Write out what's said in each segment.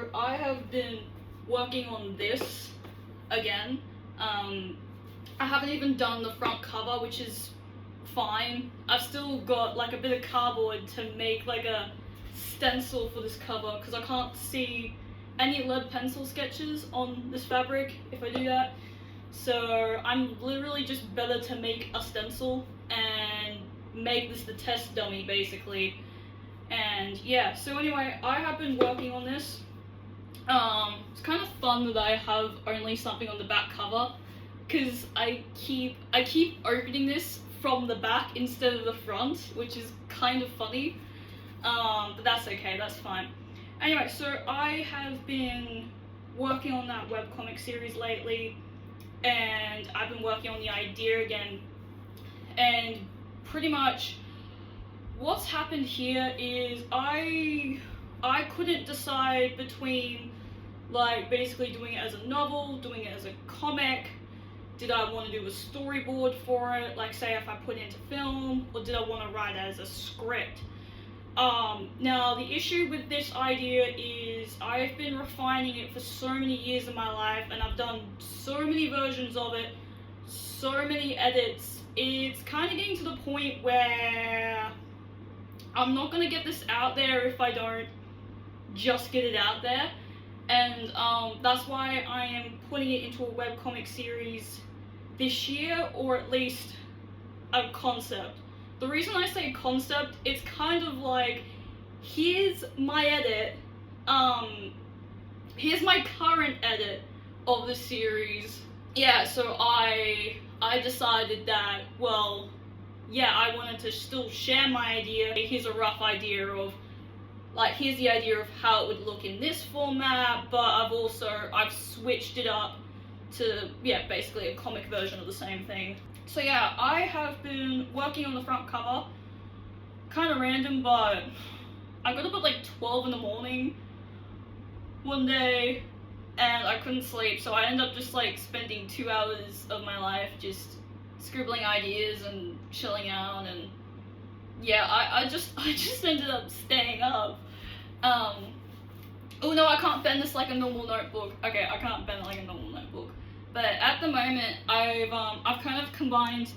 so I have been working on this again. I haven't even done the front cover, which is fine. I've still got like a bit of cardboard to make like a stencil for this cover because I can't see any lead pencil sketches on this fabric if I do that. So I'm literally just better to make a stencil and make this the test dummy basically. And yeah, so anyway, I have been working on this. It's kind of fun that I have only something on the back cover because I keep opening this from the back instead of the front, which is kind of funny. But that's okay, that's fine. Anyway, so I have been working on that webcomic series lately, and I've been working on the idea again, and pretty much what's happened here is I couldn't decide between like basically doing it as a novel, doing it as a comic. Did I want to do a storyboard for it, like say if I put it into film, or did I want to write it as a script? Now the issue with this idea is I've been refining it for so many years in my life, and I've done so many versions of it, so many edits. It's kind of getting to the point where I'm not gonna get this out there if I don't just get it out there, and that's why I am putting it into a webcomic series this year, or at least a concept. The reason I say concept, it's kind of like, here's my edit, here's my current edit of the series. Yeah, so I decided that, well, yeah, I wanted to still share my idea. Here's a rough idea of, like, here's the idea of how it would look in this format, but I've switched it up to, yeah, basically a comic version of the same thing. So yeah, I have been working on the front cover, kind of random, but I got up at like 12 in the morning one day, and I couldn't sleep, so I ended up just like spending 2 hours of my life just scribbling ideas and chilling out, and yeah, I just ended up staying up. Oh no, I can't bend this like a normal notebook. Okay, I can't bend it like a normal notebook. But at the moment, I've kind of combined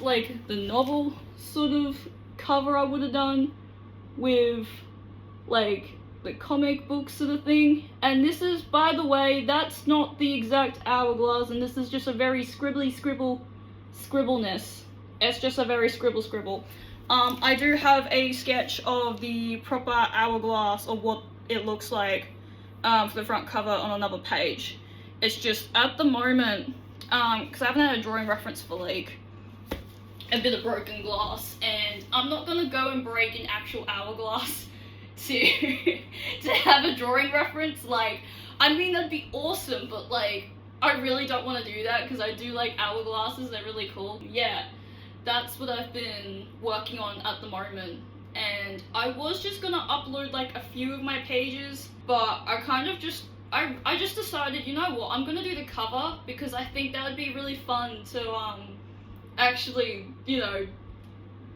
like the novel sort of cover I would have done with like the comic book sort of thing. And this is, by the way, that's not the exact hourglass, and this is just a very scribbly scribbleness. It's just a very scribble. I do have a sketch of the proper hourglass of what it looks like for the front cover on another page. It's just at the moment, because I haven't had a drawing reference for like a bit of broken glass, and I'm not gonna go and break an actual hourglass to have a drawing reference. Like, I mean, that'd be awesome, but like I really don't want to do that because I do like hourglasses, they're really cool. Yeah, that's what I've been working on at the moment. And I was just gonna upload like a few of my pages, but I kind of just I just decided, you know what, I'm gonna do the cover because I think that would be really fun to actually, you know,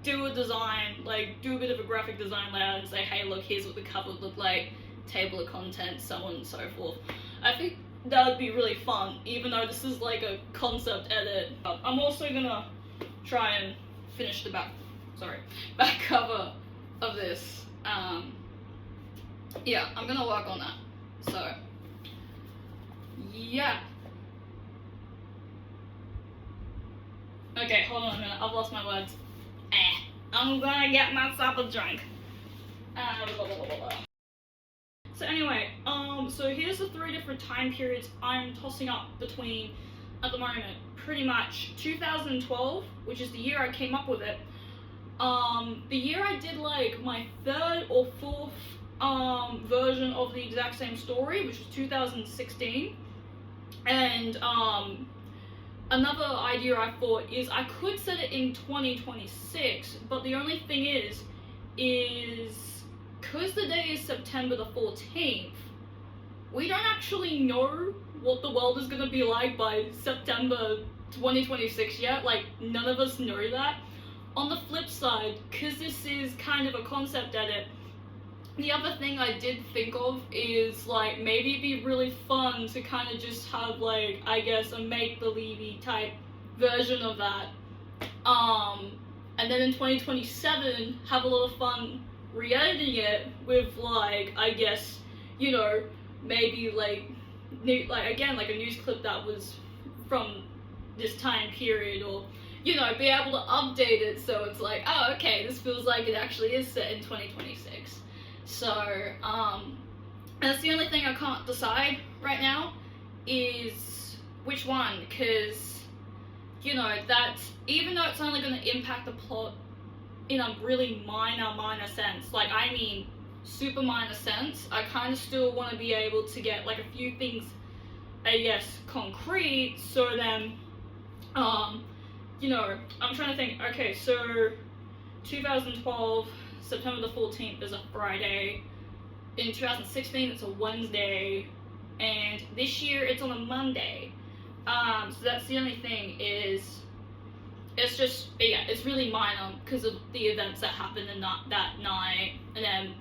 do a design, like do a bit of a graphic design layout and say, hey look, here's what the cover would look like, table of contents, so on and so forth. I think that would be really fun, even though this is like a concept edit. I'm also gonna try and finish the back cover of this. Yeah, I'm gonna work on that. So yeah. Okay, hold on a minute, I've lost my words. I'm gonna get myself a drink. So anyway, so here's the 3 different time periods I'm tossing up between at the moment. Pretty much 2012, which is the year I came up with it. The year I did like my 3rd or 4th version of the exact same story, which was 2016. And another idea I thought is I could set it in 2026, but the only thing is because the day is September the 14th, we don't actually know what the world is going to be like by September 2026 yet. Like, none of us know that. On the flip side, because this is kind of a concept edit, the other thing I did think of is like maybe it'd be really fun to kind of just have like, I guess, a make-believe type version of that. And then in 2027 have a lot of fun re-editing it with like, I guess, you know, maybe like again like a news clip that was from this time period, or you know, be able to update it so it's like, oh okay, this feels like it actually is set in 2026. So that's the only thing I can't decide right now is which one, because you know, that even though it's only going to impact the plot in a really minor sense, like I mean super minor sense, I kind of still want to be able to get like a few things, I guess, concrete, so then you know, I'm trying to think, okay, so 2012 September the 14th is a Friday, in 2016 it's a Wednesday, and this year it's on a Monday. So that's the only thing is, it's just, yeah, it's really minor because of the events that happened in that night, and then,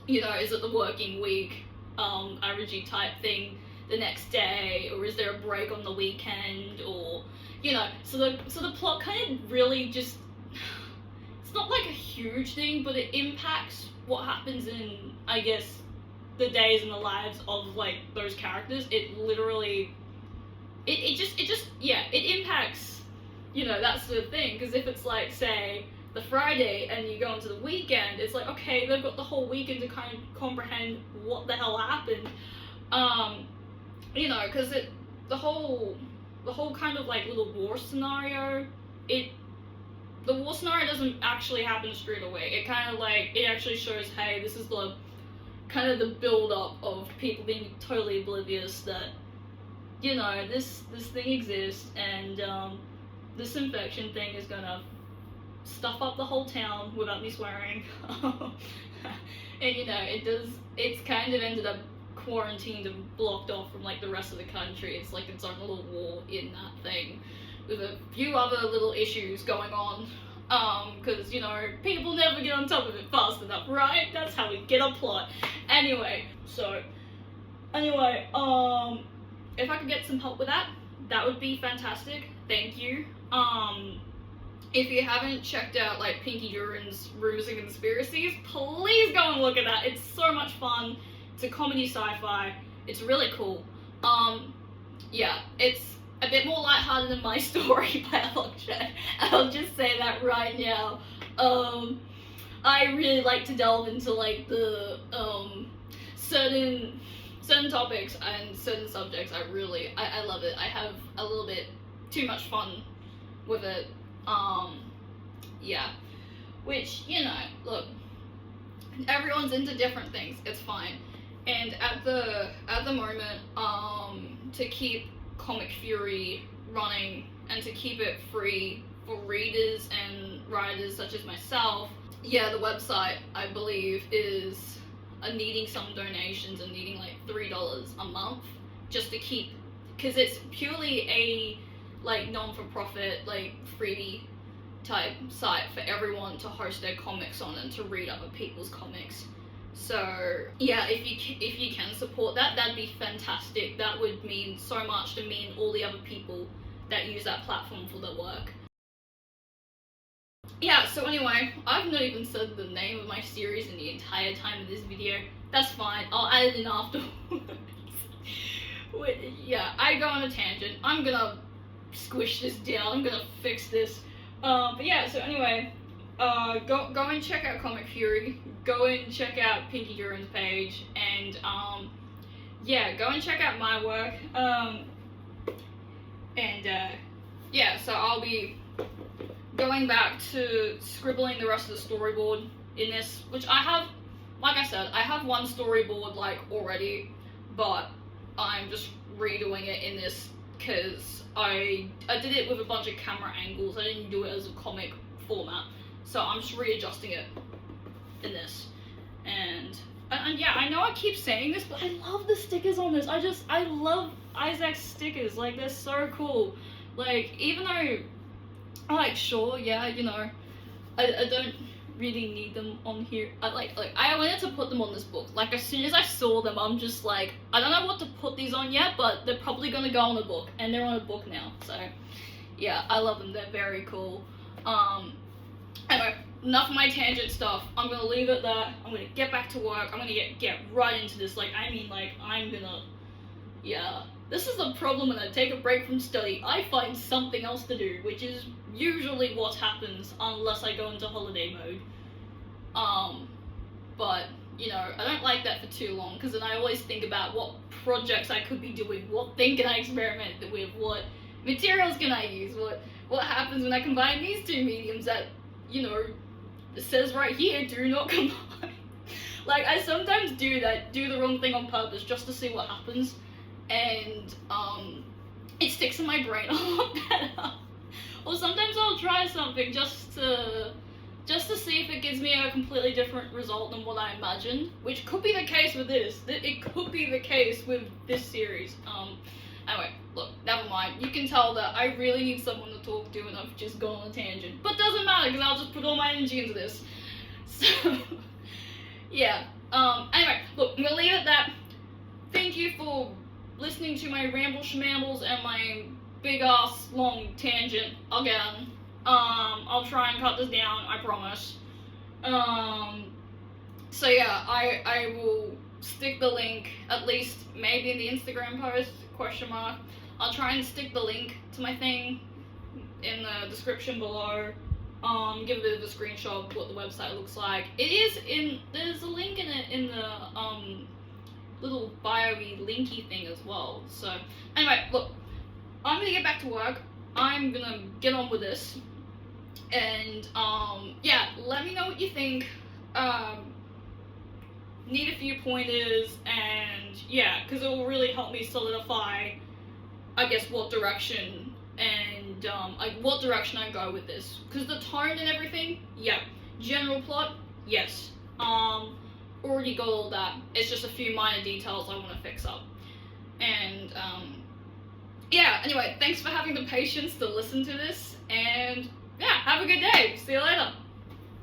you know, is it the working week, RG type thing the next day, or is there a break on the weekend, or, you know, so the plot kind of really just, it's not like a huge thing, but it impacts what happens in, I guess, the days and the lives of, like, those characters. It literally, it just, yeah, it impacts, you know, that's the thing, because if it's like, say, the Friday and you go into the weekend, it's like, okay, they've got the whole weekend to kind of comprehend what the hell happened, you know, because the whole kind of like little war scenario, the war scenario doesn't actually happen straight away. It kind of like, it actually shows, hey, this is the kind of the build up of people being totally oblivious that, you know, this thing exists, and this infection thing is gonna stuff up the whole town without me swearing. And you know, it's kind of ended up quarantined and blocked off from like the rest of the country. It's like its own little war in that thing, with a few other little issues going on, because you know, people never get on top of it fast enough, right? That's how we get a plot. Anyway, if I could get some help with that, that would be fantastic. Thank you. If you haven't checked out like Pinky Durin's Rumors and Conspiracies, please go and look at that. It's so much fun. It's a comedy sci-fi. It's really cool. Yeah, it's a bit more lighthearted than my story by a long shot. I'll just say that right now. I really like to delve into like the certain topics and certain subjects. I love it. I have a little bit too much fun with it. Yeah, which, you know, look, everyone's into different things. It's fine. And at the moment, to keep Comic Fury running and to keep it free for readers and writers such as myself, yeah, the website, I believe, is needing some donations and needing like $3 a month just to keep, because it's purely a like non-for-profit, like freebie type site for everyone to host their comics on and to read other people's comics. So yeah, if you can support that, that'd be fantastic. That would mean so much to me and all the other people that use that platform for their work. Yeah, so anyway, I've not even said the name of my series in the entire time of this video. That's fine, I'll add it in afterwards. Yeah, I go on a tangent. I'm gonna squish this down, I'm gonna fix this. But yeah, so anyway, go and check out Comic Fury, go and check out Pinky Durin's page, and yeah, go and check out my work, yeah, so I'll be going back to scribbling the rest of the storyboard in this, which I have, like I said, I have one storyboard like already, but I'm just redoing it in this because I did it with a bunch of camera angles. I didn't do it as a comic format, so I'm just readjusting it in this. And yeah, I know I keep saying this, but I love the stickers on this. I love Isaac's stickers. Like, they're so cool. Like, even though, like, sure, yeah, you know, I don't really need them on here. I wanted to put them on this book. Like, as soon as I saw them, I'm just like, I don't know what to put these on yet, but they're probably gonna go on a book, and they're on a book now. So yeah, I love them. They're very cool. Anyway, enough of my tangent stuff. I'm gonna leave it there. I'm gonna get back to work. I'm gonna get right into this. Yeah. This is the problem when I take a break from study. I find something else to do, which is usually what happens unless I go into holiday mode. But, you know, I don't like that for too long, because then I always think about what projects I could be doing, what thing can I experiment with, what materials can I use, what happens when I combine these two mediums that, you know, it says right here, do not combine. Like, I sometimes do the wrong thing on purpose just to see what happens, and it sticks in my brain a lot better. Or sometimes I'll try something just to see if it gives me a completely different result than what I imagined, which could be the case with this. It could be the case with this series. Anyway, look, never mind. You can tell that I really need someone to talk to, and I've just gone on a tangent. But doesn't matter, because I'll just put all my energy into this. So, yeah. Anyway, look, I'm gonna leave it at that. Thank you for listening to my ramble shambles and my big ass long tangent again. I'll try and cut this down, I promise. So yeah, I will stick the link, at least maybe in the Instagram post, question mark. I'll try and stick the link to my thing in the description below. Give a bit of a screenshot of what the website looks like. There's a link in it in the little bio-y linky thing as well. So anyway, look, I'm gonna get back to work. I'm gonna get on with this, and yeah, let me know what you think. Need a few pointers, and yeah, because it will really help me solidify, I guess, what direction and what direction I go with this. Because the tone and everything, yeah. General plot, yes. Already got all that. It's just a few minor details I want to fix up. And yeah, anyway, thanks for having the patience to listen to this, and yeah, have a good day. See you later.